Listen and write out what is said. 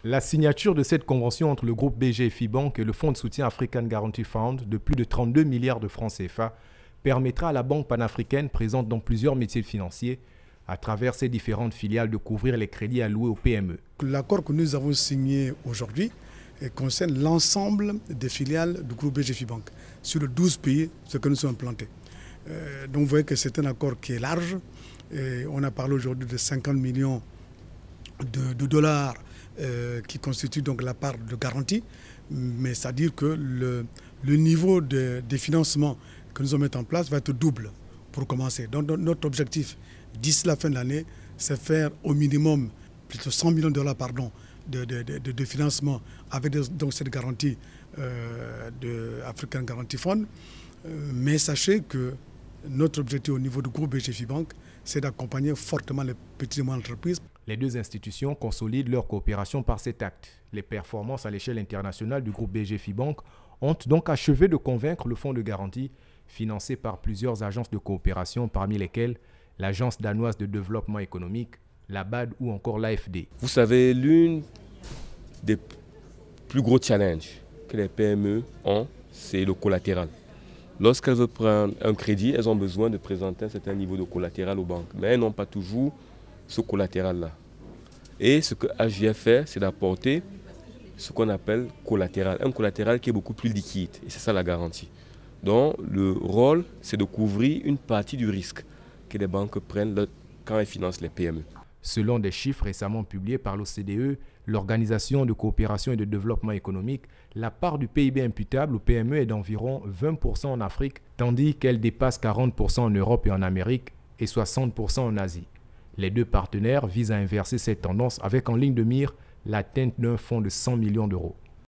La signature de cette convention entre le groupe BGFI Bank et le fonds de soutien African Guarantee Fund de plus de 32 milliards de francs CFA permettra à la banque panafricaine présente dans plusieurs métiers financiers, à travers ses différentes filiales, de couvrir les crédits alloués aux PME. L'accord que nous avons signé aujourd'hui concerne l'ensemble des filiales du groupe BGFI Bank sur les 12 pays sur lesquels nous sommes implantés. Donc vous voyez que c'est un accord qui est large. Et on a parlé aujourd'hui de 50 millions de dollars qui constituent donc la part de garantie. Mais c'est-à-dire que le niveau de financement que nous allons mettre en place va être double pour commencer. Donc notre objectif d'ici la fin de l'année, c'est faire au minimum plutôt 100 millions de dollars de financement avec donc cette garantie de African Guarantee Fund. Mais sachez que notre objectif au niveau du groupe BGFI Bank, c'est d'accompagner fortement les petites et moyennes entreprises. Les deux institutions consolident leur coopération par cet acte. Les performances à l'échelle internationale du groupe BGFI Bank ont donc achevé de convaincre le fonds de garantie, financé par plusieurs agences de coopération, parmi lesquelles l'Agence danoise de développement économique, la BAD ou encore l'AFD. Vous savez, l'une des plus gros challenges que les PME ont, c'est le collatéral. Lorsqu'elles veulent prendre un crédit, elles ont besoin de présenter un certain niveau de collatéral aux banques, mais elles n'ont pas toujours ce collatéral-là. Et ce que HVF fait, c'est d'apporter ce qu'on appelle collatéral, un collatéral qui est beaucoup plus liquide, et c'est ça la garantie. Donc le rôle, c'est de couvrir une partie du risque que les banques prennent quand elles financent les PME. Selon des chiffres récemment publiés par l'OCDE, l'Organisation de coopération et de développement économique, la part du PIB imputable aux PME est d'environ 20% en Afrique, tandis qu'elle dépasse 40% en Europe et en Amérique et 60% en Asie. Les deux partenaires visent à inverser cette tendance avec en ligne de mire l'atteinte d'un fonds de 100 millions d'euros.